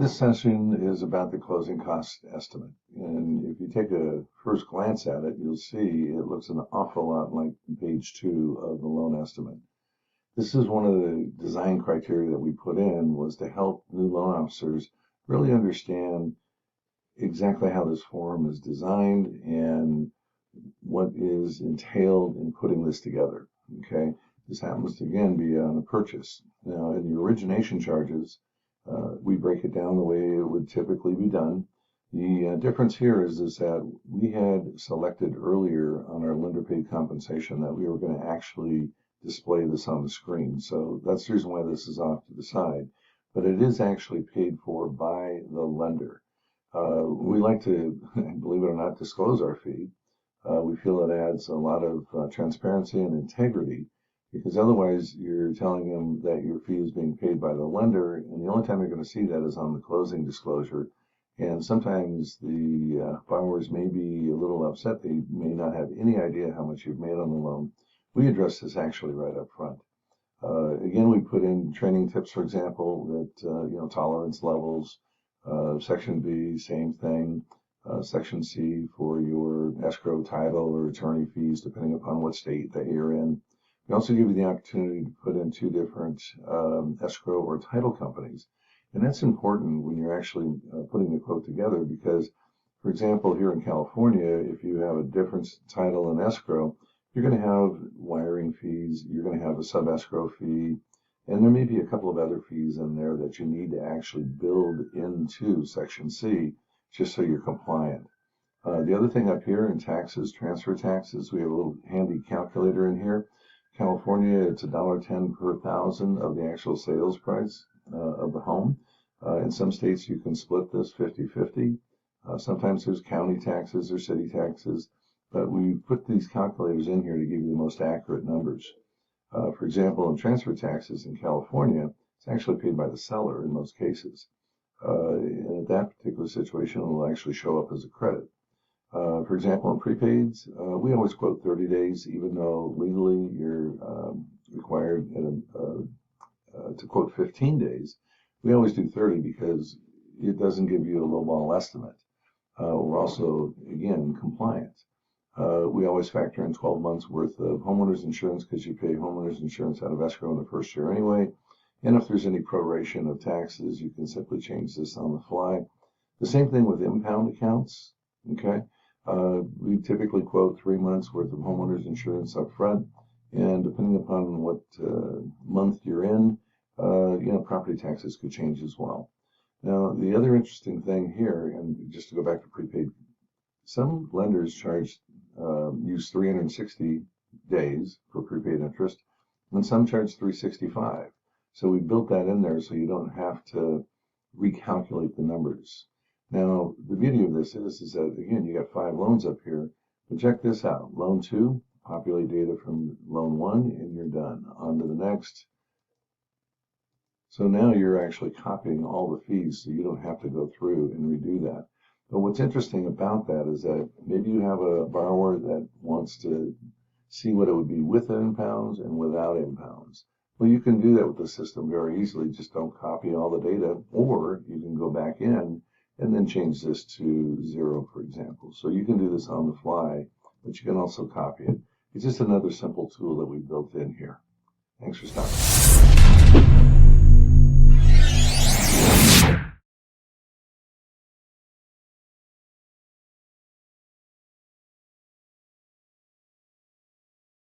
This session is about the closing cost estimate. And if you take a first glance at it, you'll see it looks an awful lot like page 2 of the loan estimate. This is one of the design criteria that we put in, was to help new loan officers really understand exactly how this form is designed and what is entailed in putting this together. Okay, this happens to again be on a purchase. Now, in the origination charges, we break it down the way it would typically be done. The difference here is that we had selected earlier on our lender paid compensation that we were going to actually display this on the screen. So that's the reason why this is off to the side. But it is actually paid for by the lender. We like to, believe it or not, disclose our fee. We feel it adds a lot of transparency and integrity, because otherwise you're telling them that your fee is being paid by the lender, and the only time you're going to see that is on the closing disclosure. And sometimes the borrowers may be a little upset. They may not have any idea how much you've made on the loan. We address this actually right up front. Again, we put in training tips, for example, that tolerance levels. Section B, same thing. Section C for your escrow, title, or attorney fees, depending upon what state that you're in. We also give you the opportunity to put in 2 different escrow or title companies. And that's important when you're actually putting the quote together, because, for example, here in California, if you have a different title and escrow, you're going to have wiring fees, you're going to have a sub-escrow fee, and there may be a couple of other fees in there that you need to actually build into Section C just so you're compliant. The other thing up here in taxes, transfer taxes, we have a little handy calculator in here. California, it's $1.10 per thousand of the actual sales price of the home. In some states, you can split this 50-50. Sometimes there's county taxes or city taxes, but we put these calculators in here to give you the most accurate numbers. For example, in transfer taxes in California, it's actually paid by the seller in most cases. And at that particular situation, it will actually show up as a credit. For example, in prepaids, we always quote 30 days, even though legally you're required to quote 15 days. We always do 30 because it doesn't give you a lowball estimate. We're also, again, compliant. We always factor in 12 months worth of homeowners insurance, because you pay homeowners insurance out of escrow in the first year anyway. And if there's any proration of taxes, you can simply change this on the fly. The same thing with impound accounts. Okay, we typically quote 3 months worth of homeowners insurance up front, and depending upon what month you're in, property taxes could change as well. Now, the other interesting thing here, and just to go back to prepaid, some lenders use 360 days for prepaid interest, and some charge 365. So we built that in there so you don't have to recalculate the numbers. Now, the beauty of this is that, again, you got 5 loans up here, but check this out. Loan 2, populate data from loan 1, and you're done. On to the next. So now you're actually copying all the fees, so you don't have to go through and redo that. But what's interesting about that is that maybe you have a borrower that wants to see what it would be with impounds and without impounds. Well, you can do that with the system very easily. Just don't copy all the data, or you can go back in and then change this to 0, for example. So you can do this on the fly, but you can also copy it. It's just another simple tool that we built in here. Thanks for stopping.